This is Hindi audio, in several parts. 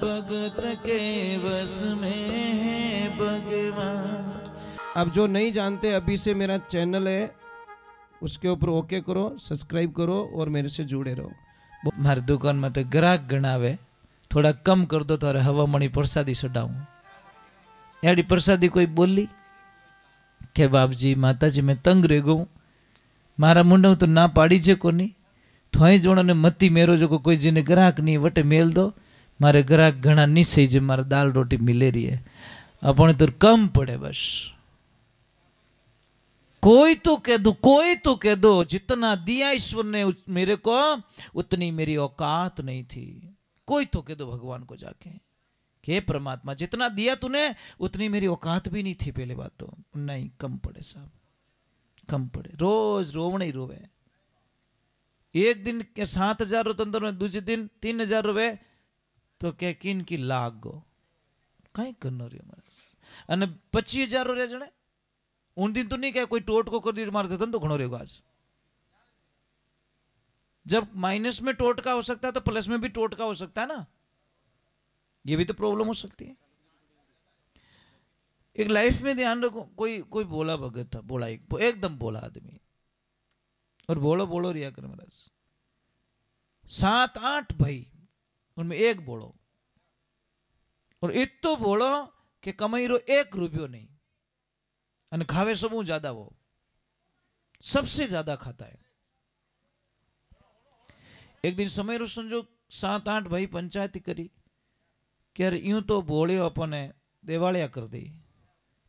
भगत के बस में है भगवान। अब जो नहीं जानते, अभी से मेरा चैनल है, उसके ऊपर ओके करो, सब्सक्राइब करो और मेरे से जुड़े रहो। मारी दुकान में तो ग्राहक गणावे, थोड़ा कम कर दो तो हवामणी प्रसादी चढ़ाऊं। यारी प्रसादी कोई बोली के बापजी माताजी मैं तंग रह गऊ, मारा मुंडा तो ना पाड़ी छे कोनी, थोई जोड़ा ने मती मेरो जो कोई जिने ग्राहक नहीं वटे मेल दो, मारे ग्राहक घना नहीं सही जे मारा दाल रोटी मिले रही है, अपने तो कम पड़े बस। कोई तो कह दो, कोई तो कह दो, जितना दिया ईश्वर ने मेरे को उतनी मेरी औकात नहीं थी। कोई तो कह दो भगवान को जाके कि परमात्मा जितना दिया तूने उतनी मेरी औकात भी नहीं थी। पहले बात तो नहीं, कम पड़े साहब, कम पड़े। रोज रोवण ही रोवे। एक दिन के 7,000 रुपये में, दूसरे दिन 3,000 रुपये तो क्या किन की लाग गो कहीं करनो रही हमारे अने 25,000 रहे जने उन दिन तो नहीं क्या कोई टोट को कर दी मारते तो घणो रहेगा। आज जब माइनस में टोटका हो सकता है तो प्लस में भी टोटका हो सकता है ना, ये भी तो प्रॉब्लम हो सकती है। एक लाइफ में ध्यान रखो, कोई कोई बोला भगत था, बोला एकदम बोला आदमी, और बोलो बोलो रिया कर महाराज 7-8 भाई, उनमें एक बोलो, और इतो बोलो कि कमाई रो 1 रुपयो नहीं, और खावे सबू ज्यादा, वो सबसे ज्यादा खाता है। एक दिन समय रो संजोग 7-8 भाई पंचायती करी कि यार यूं तो बोलियो अपने देवालिया कर दी,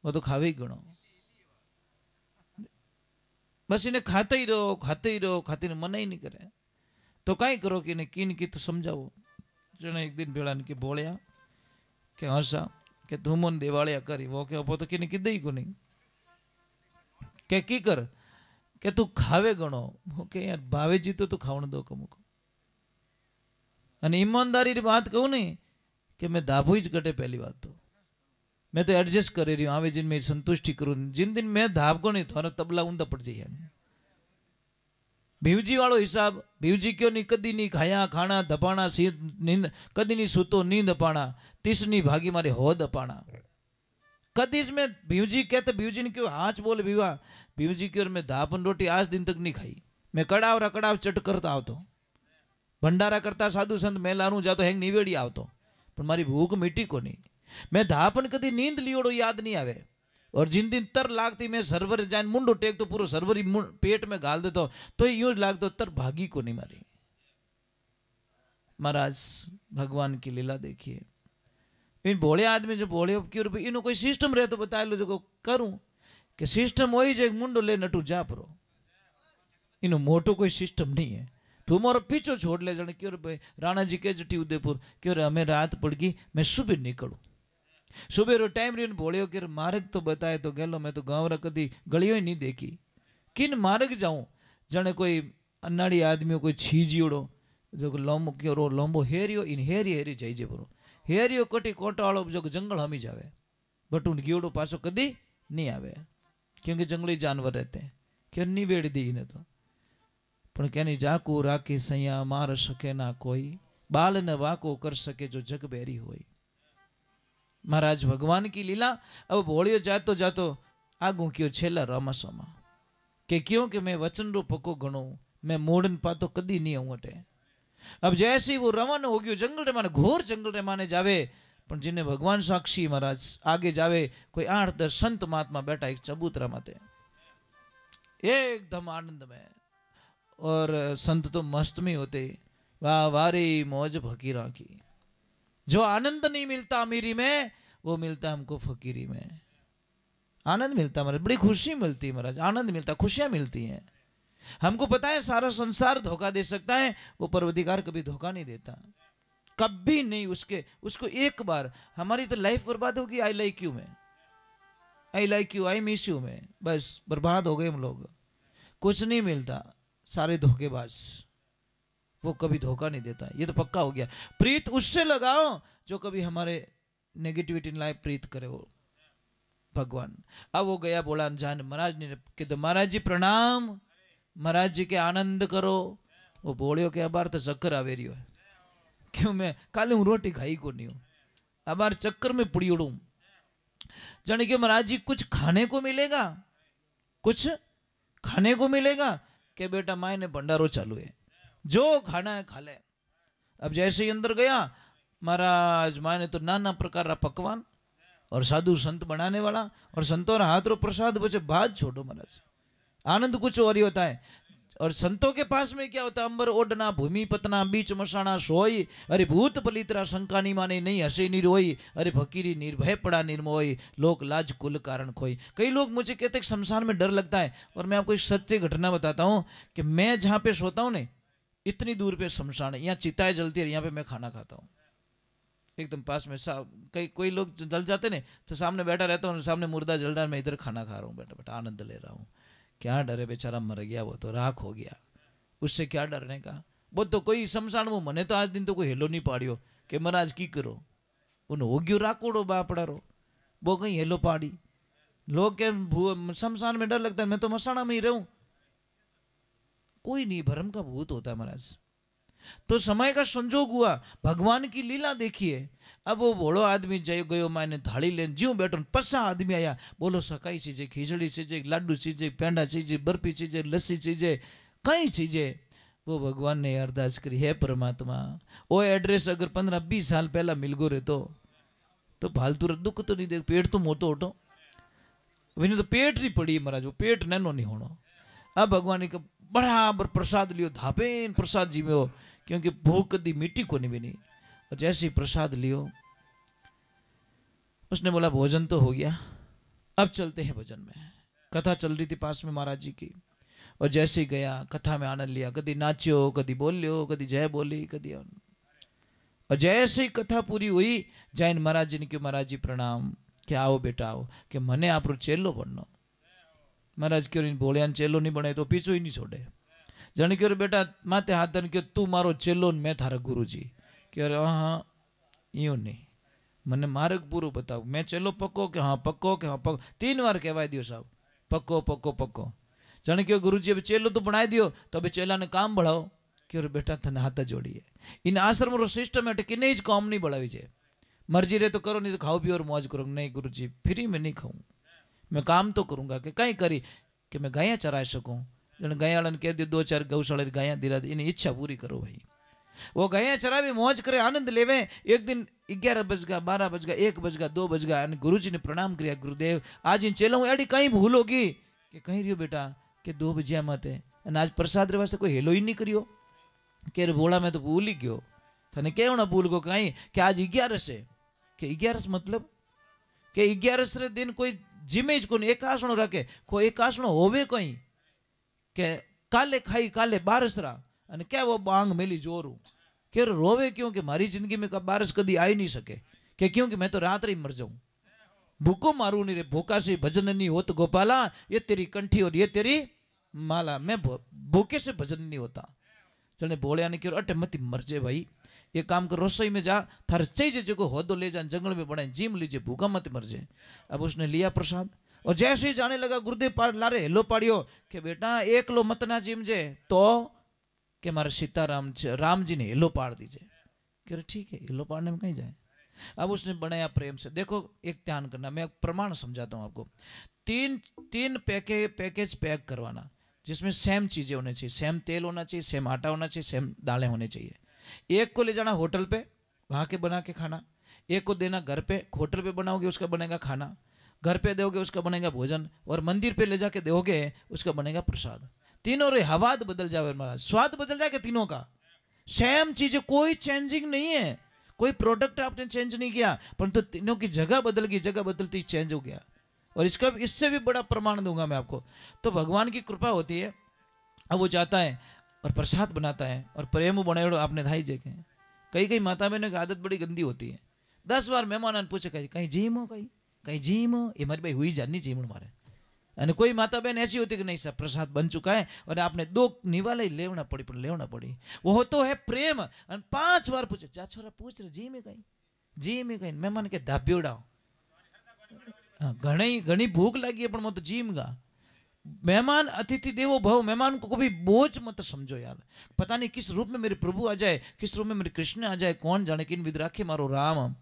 वो तो खावे ही गणो, बस इन्हें खाते ही रहो, खाते ही रहो, खाते ही मना ही नहीं करे। तो कहीं करो कि इन्हें किन की तो समझाओ। जने एक दिन भेड़ा के बोलिया कि हसा कि तू मन देवालिया करी, वो के तो किने की दई को नहीं के की कर के तू खावे गणो, वो के यार भावे जी तो खावण दो कमु को। अने ईमानदारी री बात कहूं नहीं कि मैं धाबू ही कटे, पहली बात तो मैं तो एडजस्ट कर रही हूँ, आवे जिन में संतुष्टि करूँ। जिन दिन मैं धाब को नहीं थोड़ा तबला ऊंधा पड़ जाइए। भीवजी वालों हिसाब, भीवजी क्यों नहीं कदी नहीं खाया खाना दपाना, नींद कदी नहीं सूतो नींद अपाना, तीसनी भागी मारे हो दपाना। कदी में भीवजी कहते, भीवजी ने क्यों आज बोले भीवा, भीवजी क्यों मैं धापन रोटी आज दिन तक नहीं खाई। मैं कड़ाव रकड़ाव चट करता आवतो, भंडारा करता साधु संत मेलारू जातो हेंग निवेड़ी आवतो, पर मारी भूख मिटी को नहीं। मैं धापन कदी नींद लियोड़ो याद नहीं आवे, और जिन दिन तर लागती मैं सर्वर जान मुंडो टेक तो पूरा सर्वर पेट में गाल देतो तो यूं लागतो तर भागी को नहीं मारी। महाराज भगवान की लीला देखिए। इन भोले आदमी जो भोले क्यों इनो कोई सिस्टम रहे तो बता लो जो करूं कि सिस्टम वही जो मुंडो ले नटू जा परो, इनो मोटो कोई सिस्टम नहीं है। तुम्हारा पीछो छोड़ ले जाने क्यों भाई राणा जी के जटी उदयपुर क्यों हमें रात पड़ गई, मैं सुबह निकलू, सुबह रो टाइम रीन बोलियो कि मार्ग तो बताए तो गेलो, मैं तो गाँव रा कदी गलियों ही नहीं देखी, किन मार्ग जाऊं जाने कोई अन्नाड़ी आदमी कोई छीजियोड़ो जो लंबो क्यों लंबो हेरियो इन हेरी हेरी जाइजे बरो, हेरियो कटी कोटा वालों जो जंगल हमी जावे, बट उन गियोड़ो पासो कदी नहीं आवे क्योंकि जंगली जानवर रहते हैं। क्यों नहीं बेड़ दी इन्हें तो, पर कहनी जाकू राखी सैया मार सके ना कोई, बाल न वाको कर सके जो जग बेरी होई। महाराज भगवान की लीला। अब भोलियो जातो जातो आगू क्यों छेला रामासोमा के क्यों कि मैं वचन रो पको गणो, मैं मोड़न पातो कदी नहीं आऊं अटे। अब जैसे ही वो रवाना हो गयो जंगल रे माने, घोर जंगल रे माने जावे, पर जिन्हें भगवान साक्षी महाराज आगे जावे, कोई 8-10 संत महात्मा बैठा एक चबूतरा माते एकदम आनंद में, और संत तो मस्त में होते, वाह वारे मौज फकीरा की। जो आनंद नहीं मिलता अमीरी में वो मिलता हमको फकीरी में। आनंद मिलता महाराज, बड़ी खुशी मिलती है महाराज, आनंद मिलता, खुशियां मिलती हैं। हमको पता है सारा संसार धोखा दे सकता है, वो परवधिकार कभी धोखा नहीं देता, कभी नहीं। उसको एक बार हमारी तो लाइफ बर्बाद होगी आई लाइक यू में, I like you I miss you में, बस बर्बाद हो गए हम लोग, कुछ नहीं मिलता। सारे धोखेबाज, वो कभी धोखा नहीं देता, ये तो पक्का हो गया। प्रीत उससे लगाओ जो कभी हमारे नेगेटिविटी इन लाइफ प्रीत करे, वो भगवान। अब वो गया बोला जान महाराज ने कि महाराज जी प्रणाम, महाराज जी के आनंद करो। वो बोलियो के अबार तो चक्कर आवे रही है, क्यों मैं काले हूँ रोटी खाई को नहीं हूँ, अब बार चक्कर में पड़ी उड़ू जाने कि महाराज जी कुछ खाने को मिलेगा, कुछ खाने को मिलेगा कि बेटा माए ने भंडारो चालू है, जो खाना है खा ले। अब जैसे ही अंदर गया महाराज माए ने तो नाना प्रकार का पकवान और साधु संत बनाने वाला और संतों हाथ रो प्रसाद बचे बात छोड़ो महाराज, आनंद कुछ और ही होता है। और संतों के पास में क्या होता है, अंबर ओडना भूमि पतना बीच मसाना सोई, अरे भूत पलित्रा शंका नी माने नहीं हसे नी रोई, अरे फकीरी निर्भय पड़ा निर्मोई, लोक लाज कुल कारण खोई। कई लोग मुझे कहते हैं शमशान में डर लगता है, और मैं आपको एक सत्य घटना बताता हूँ कि मैं जहाँ पे सोता हूँ ने इतनी दूर पे शमशान है, यहाँ चिताएं जलती है, यहाँ पे मैं खाना खाता हूँ एकदम पास में। कई कोई लोग जल जाते ने तो सामने बैठा रहता हूँ, सामने मुर्दा जल रहा है, मैं इधर खाना खा रहा हूँ, बैठा बैठा आनंद ले रहा हूँ। क्या डरे बेचारा, मर गया वो तो राख हो गया, उससे क्या डरने का। वो तो कोई शमशान में मने तो आज दिन तो कोई हेलो नहीं पाड़ियो कि महाराज की करो, उन हो गयो राकोड़ो बापड़ा रो, वो कहीं हेलो पाड़ी। लोग के शमशान में डर लगता है, मैं तो मसाना में ही रहूं, कोई नहीं, भरम का भूत होता है महाराज। तो समय का संजोग हुआ, भगवान की लीला देखिए। अब वो भोड़ो आदमी गयो मायने थाली लेन ज्यों बैठो, पसा आदमी आया, बोलो सकाई चीजे, खिचड़ी चीजे, लाडू चीजे, पेंडा चीजे, बर्फी चीजे, लस्सी चीजे, कई चीजे। वो भगवान ने अरदास करी, हे परमात्मा वो एड्रेस अगर 15-20 साल पहला मिल गो रे तो फालतू दुख तो नहीं दे, पेट तो मोटो होटो, तो पेट नहीं पड़ी महाराज, वो पेट नैनो नहीं होनो। अब भगवान ने बराबर प्रसाद लियो, धापेन प्रसाद जीव्यो, क्योंकि भूख कदी मिट्टी को नहीं बनी। और जैसे ही प्रसाद लियो उसने बोला भोजन तो हो गया, अब चलते हैं भजन में। कथा चल रही थी पास में महाराज जी की, और जैसे ही गया कथा में आनंद लिया, कदी नाच्यो, कदी बोलियो, कदी जय बोली, कदी। और जैसे ही कथा पूरी हुई जैन महाराज जी ने क्यों, महाराज जी प्रणाम, कि आओ बेटा आओ, कि मने आप चेलो बननो। महाराज क्यों नहीं बोलिया, चेलो नहीं बने तो पीछो ही नहीं छोड़े। जाने क्यों बेटा माथे हाथ धन क्यों, तू मारो चेलो मैं थारा गुरु जी। क्यों हाँ यूं नहीं, मने मार्ग पूरो बताओ, मैं चेलो पक्को कि हाँ पक्को, कि हाँ पक्को, 3 बार कहवाई दियो साहब, पक्को पक्को पक्को। जाने क्यों गुरु जी अभी चेलो तो बनाई दियो, तो अभी चेला ने काम बढ़ाओ। क्यों बेटा थने हाथ जोड़िए, इन आश्रम रो सिस्टम है किन्ने ज काम नहीं बढ़ावी छे, मर्जी रे तो करो, नहीं तो खाओ पियो और मौज करो। नहीं गुरु जी फ्री में नहीं खाऊं, मैं काम तो करूंगा कि कहीं करी कि मैं गायां चरा सकूं। जन गाया वाला ने कह दियो 2-4 गौशाला गायां दिला, इन्हें इच्छा पूरी करो भाई। वो गायां चरावे, मौज करे, आनंद लेवे। एक दिन 11 बज गया, 12 बज गया, 1 बज गया, 2 बज गया, गुरु जी ने प्रणाम किया, गुरुदेव आज इन चेलों एडी कहीं भूल होगी कि कहीं रियो बेटा कि 2 बजिया मत है, आज प्रसाद रे वास्ते कोई हेलो ही नहीं करियो। के बोला मैं तो भूल ही गयो, थाने क्यों ना भूल गो कहीं कि आज 11 से, कि 11 मतलब कि 11 रे दिन कोई जिमेज को एक आसणो रखे, कोई एक आसणो होवे कहीं के काले खाई काले बारिश रा, अने क्या वो बांग मेली जोरू के रोवे क्यों कि मारी जिंदगी में बारिश कदी आई नहीं सके, कि क्योंकि मैं तो रात ही मर जाऊं, भूखो मारू नहीं रे, भूखा से भजन नहीं होत गोपाला, ये तेरी कंठी और ये तेरी माला, मैं भूखे से भजन नहीं होता। चले बोलिया ने क्यों अटे मती मर जे भाई, ये काम कर रसोई में जा, थार चाहिए जो होदो ले जा, जंगल में बनाए जीम लीजिए, भूखा मत मर जे। अब उसने लिया प्रसाद और जैसे ही जाने लगा गुरुदेव लारे हेलो पाड़ियो कि बेटा एक लो मत ना जीम जे, तो कि मारे सीताराम राम जी ने हेलो पाड़ दीजिए। कह ठीक है, हेलो पाड़ने में कहीं जाए। अब उसने बनाया प्रेम से। देखो एक ध्यान करना, मैं प्रमाण समझाता हूँ आपको। 3 पैकेज पैक करवाना, जिसमें सेम चीजें होनी चाहिए, सेम तेल होना चाहिए, सेम आटा होना चाहिए, सेम दालें होनी चाहिए। एक को ले जाना होटल पे, वहां के बना के खाना, एक को देना घर पे, होटल पे बनाओगे उसका बनेगा खाना, घर पे दोगे उसका बनेगा भोजन, और मंदिर पे ले जाके दोगे उसका बनेगा प्रसाद। तीनों रे हवाद बदल जाए महाराज, स्वाद बदल जाएगा तीनों का, सेम चीजें, कोई चेंजिंग नहीं है, कोई प्रोडक्ट आपने चेंज नहीं किया, परंतु तीनों की जगह बदल गई, जगह बदलती चेंज हो गया। और इसका इससे भी बड़ा प्रमाण दूंगा मैं आपको। तो भगवान की कृपा होती है। अब वो जाता है और प्रसाद बनाता है और प्रेम बनाए आपने धाई जगह। कई माता बहनों की आदत बड़ी गंदी होती है, 10 बार मेहमान पूछे कहीं जीमो, कहीं जीमो, ये मारी भाई हुई जानी जीमण मारे। અને કોઈ માતા બહેન ऐसी होती कि नहीं साहब प्रसाद बन चुका है और आपने 2 निवाला ही लेवना पड़ी, पर लेवना पड़ी। वो तो है प्रेम। 5 बार पूछे, जा छोरा पूछ रहे जी में कहीं मेहमान के धाप्योड़ाओ, घनी भूख लगी है, पर मैं तो जीमगा। मेहमान अतिथि देवो भव, मेहमान को कभी बोझ मत समझो यार। पता नहीं किस रूप में मेरे प्रभु आ जाए, किस रूप में मेरे कृष्ण आ जाए, कौन जाने, किन विद राखे मारो राम।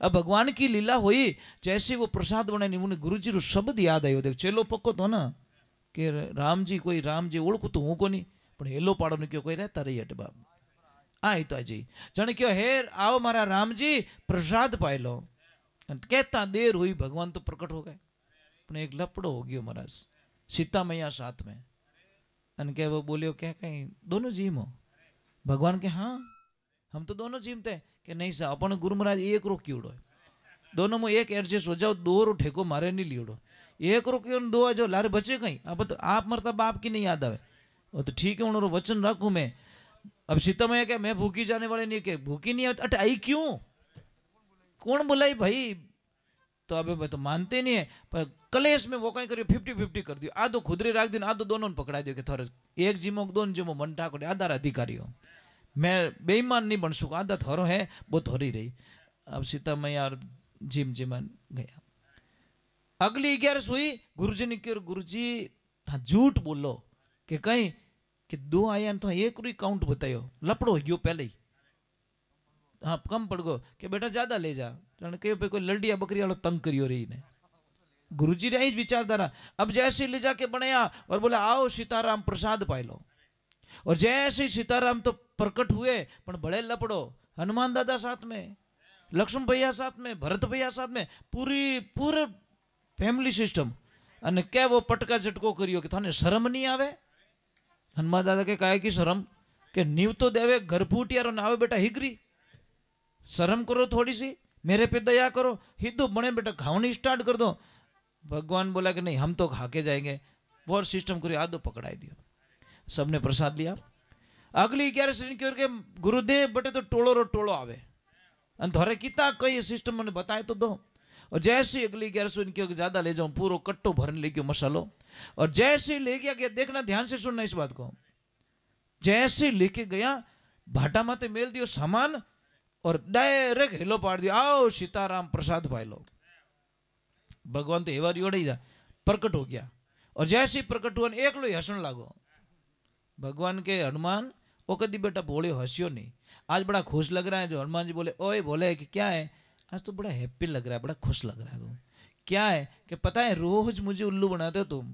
अब भगवान की लीला हुई, जैसे वो प्रसाद बनाई उन्हें गुरु जी रो शब्द याद आयो। देख चेलो पक्को तो ना कि राम जी ओळखू तो हूँ कोनी, पण हेलो पाड़ो ने क्यों कोई रहता रही हट बाप आई तो जी जाने क्यों हेर आओ मारा राम जी प्रसाद पाई लो। कहता देर हुई भगवान तो प्रकट हो गए, पण एक लपड़ो हो गयो महाराज सीता मैया साथ में। अन के वो बोलियो क्या कहीं दोनों जीम हो? भगवान के हाँ हम तो दोनों जीमते कि नहीं सा अपन गुरु महाराज एक रो क्योड़ो दोनों में एक एडजस्ट हो जाओ, दो रो ठेको मारे नहीं लियोड़ो, एक रो क्यों दो आ जाओ लारे बचे कहीं। अब तो आप मरता बाप की नहीं याद आवे वो तो ठीक है उन्होंने वचन रखू मैं। अब सीता मैया क्या मैं भूखी जाने वाले नहीं के भूखी नहीं अट आई क्यों कौन बुलाई भाई? तो अबे मैं तो मानते नहीं है पर कलेश में वो कहीं करियो 50-50 कर दियो, आधो खुदरे राख दिन आधो दोनों पकड़ा दियो कि थोड़े एक जिमो दोनों जिमो मन ठाकुर आधा अधिकारी हो, मैं बेईमान नहीं बन सकूँ, आधा थोरो है वो थोड़ी रही। अब सीता मैया और जिमन गया। अगली 11 हुई गुरुजी ने क्यों गुरुजी झूठ बोलो कि कहीं कि दो आया तो एक रुई काउंट बतायो लपड़ो हो गयो पहले ही हाँ कम पड़ गो कि बेटा ज्यादा ले जा कहीं पे कोई लड़िया बकरी वालों तंग करियो रही ने। गुरुजी ने ही विचारधारा। अब जैसे ले जाके बनाया और बोला आओ सीताराम प्रसाद पाई लो, और जैसे सीताराम तो प्रकट हुए पर बड़े लपड़ो हनुमान दादा साथ में, लक्ष्मण भैया साथ में, भरत भैया साथ में, पूरे फैमिली सिस्टम। अने क्या वो पटका झटको करियो कि थाने शर्म नहीं आवे? हनुमान दादा के काहे की शर्म के नीव तो देवे घर फूटियारो ना आवे बेटा हिगरी, शर्म करो थोड़ी सी, मेरे पे दया करो, हिंदू बने बेटा खावनी स्टार्ट कर दो। भगवान बोला कि नहीं हम तो खा के जाएंगे, वो सिस्टम करियो आदो पकड़ाई दियो। सबने प्रसाद लिया। अगली 11 श्रेणी की ओर के गुरुदेव बटे तो टोलो रो टोलो आवे अन थोड़े कितना कई सिस्टम मैंने बताए तो दो। और जैसे अगली 11 श्रेणी की ज्यादा ले जाऊं पूरा कट्टो भरने ले गयो मसालो, और जैसे ले गया कि देखना ध्यान से सुनना इस बात को, जैसे लेके गया भाटा माते मेल दियो सामान और डायरेक्ट हेलो पाड़ दियो आओ सीताराम प्रसाद पाई लो। भगवान तो एवा योड़ ही प्रकट हो गया, और जैसे ही प्रकट हुआ एक लो हसन लागो। भगवान के हनुमान वो कदी बेटा भोले हंसियो नहीं, आज बड़ा खुश लग रहा है। जो हनुमान जी बोले ओए बोले कि क्या है आज तो बड़ा हैप्पी लग रहा है, बड़ा खुश लग रहा है तुम, क्या है कि पता है रोज मुझे उल्लू बनाते हो तुम,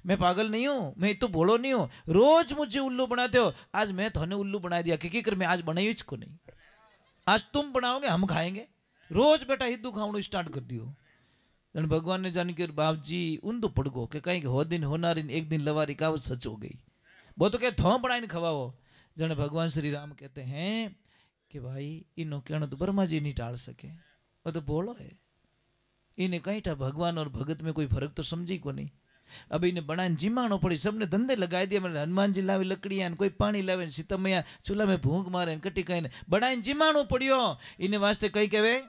मैं पागल नहीं हूँ, मैं तो भोलो नहीं हूँ, रोज मुझे उल्लू बनाते हो, आज मैं थोने उल्लू बना दिया क्योंकि कर मैं आज बनाई इसको नहीं, आज तुम बनाओगे हम खाएंगे, रोज बेटा हिंदू खावणु स्टार्ट कर दियो। भगवान ने जान के बाप जी ऊंधो पड़ गो कि कहीं हो दिन होनारी एक दिन लवारी कहावत सच हो गई, वो तो क्या थो बनाई खवाओ। जने भगवान श्री राम कहते हैं कि भाई इनो कहना तो ब्रह्मा जी नहीं टाल सके, वो तो बोलो है, इन्हें कहीं था भगवान और भगत में कोई फर्क तो समझी को नहीं। अब इन्हें बनाने जिमाणो पड़ी, सबने धंधे लगाई दिया, मैंने हनुमान जी लावे लकड़ियां कोई पानी लावे, सीता मैया चूल्हा में भूख मारे कटी कहीं बनाए जिमाणो पड़ियो। इन्हें वास्ते कई कहे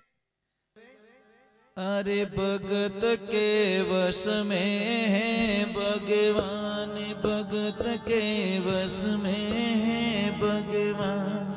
अरे भगत के वश में है भगवान, भगत के वश में है भगवान,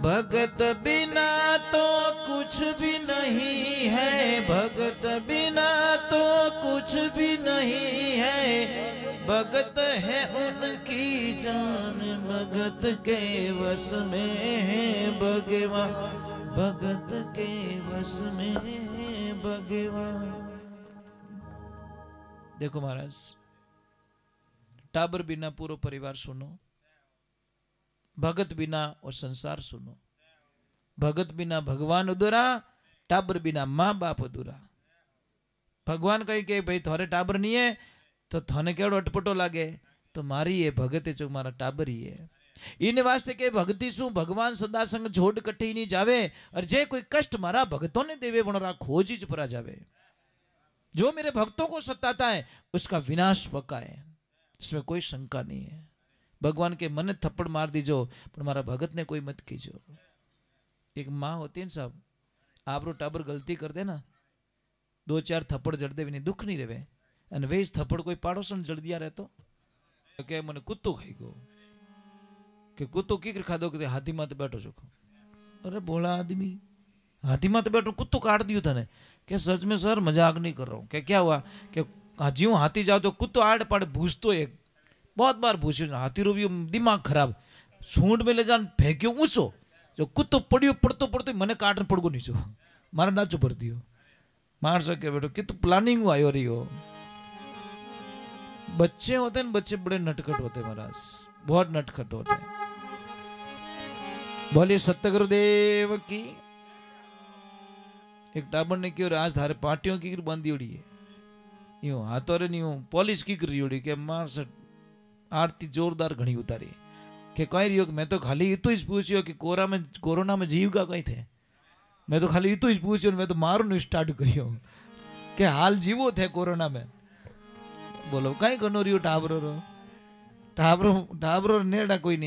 भगत बिना तो कुछ भी नहीं है, भगत बिना तो कुछ भी नहीं है, भगत है उनकी जान, भगत के वश में है भगवान, भगत के वश में है भगवान। देखो महाराज टाबर बिना पूरा परिवार सुनो, भगत बिना और संसार सुनो, भगत बिना भगवान अधूरा, टाबर बिना माँ बाप अधूरा। भगवान कही के भाई थोड़े टाबर नहीं है तो थाने केड़ो अटपटो लागे, तो मारी है भगत है जो मारा टाबर ही है। इन वास्ते के भक्ति सु भगवान सदा संग छोड़ कट्ठी नहीं जावे, और जे कोई कष्ट मारा भक्तों ने देवे वणरा खोजी च परा जावे। जो मेरे भक्तों को सताता है उसका विनाश पक्का है, इसमें कोई शंका नहीं है। भगवान के मन थप्पड़ मार दीजो पर मारा भगत ने कोई मत कीजो। एक माँ होती है साहब, आप रो टाबर गलती कर दे ना 2-4 थप्पड़ जड़ दे भी नहीं दुख नहीं रहे, अने वे थप्पड़ कोई पाड़ोसन जड़ दिया रहे तो क्या मैंने कुत्तो खाई गो कि कुत्तो की खादो कि हाथी माते बैठो छो। अरे बोला आदमी हाथी माते बैठो कुत्तो काट दियो था ने कि सच में सर मजाक नहीं कर रहा हूँ। क्या क्या हुआ कि ज्यों हाथी जाओ तो कुत्तो आड़ पाड़ भूसतो, एक बहुत बार भूसो, हाथी रो भी दिमाग खराब, सूंड में ले जान फेंक्यो ऊंचो जो कुत्तो पड़ियो पड़तो पड़तो मने काटने पड़गो नहीं जो मारा नाचो भर दियो मार सके बेटो कि तो प्लानिंग आयो रही हो। बच्चे होते हैं बच्चे बड़े नटखट होते हैं महाराज बहुत नटखट होते हैं। बोलिए सत्य गुरुदेव की। एक टाबर ने क्यों आज थारे पार्टियों की बंदी उड़ी है यूं हाथों रे नहीं पॉलिश की करी उड़ी के मार से आरती जोरदार घणी उतारी के कह रही हो कि मैं तो खाली इतो ही पूछियो कि कोरोना में जीव का कहीं थे मैं तो खाली इतो ही पूछियो मैं तो मारू स्टार्ट करियो के हाल जीवो थे कोरोना में। बोलो कहीं कनो रियो टाबरो टाबरो नेड़ा कोई नहीं।